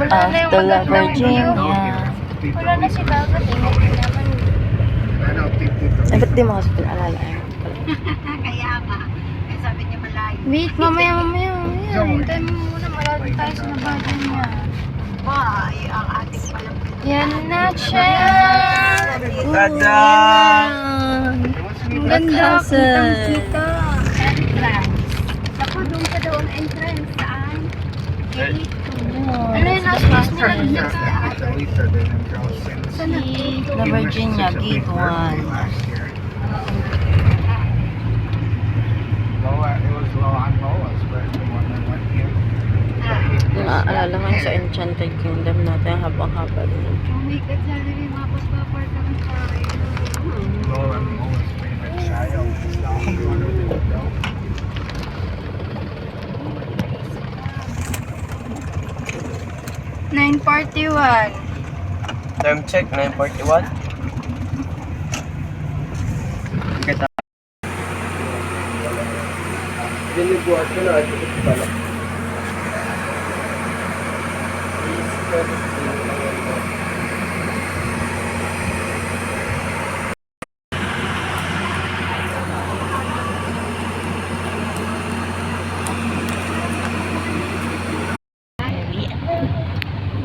Wala na yung Hasta la magandang view. Virginia. Wala na si Dagat eh. Hindi naman. Ay, ba't di mo kasi pinaalala? Kaya nga. Kaya sabi niya malayo. Wait, mamaya. Hintayin mo muna. Malayo tayo sa nabagay niya. Ba, ang ating palang Yan na siya! Tada! Ang ganda, kitang-kita. entrance. Ako doon ka doon entrance. Saan? Gate. Ano yun, nasa list nila? La Virginia, Gate 1. Naaalala nga sa Enchanted Kingdom natin habang-haba din. Oh my God, sana may mapapapar kami tayo. 9:41. Time check, 9:41. Dinibuhat ko na ito pala.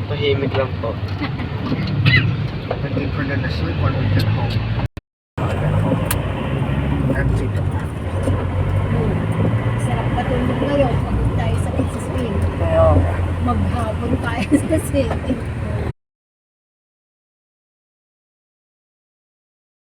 Tahimik lang po. Hindi ko na na-sleep when we get home. Empty the Sarap matulog ngayon. Pagod tayo sa pizza spin. Kaya, Maghapon tayo sa city.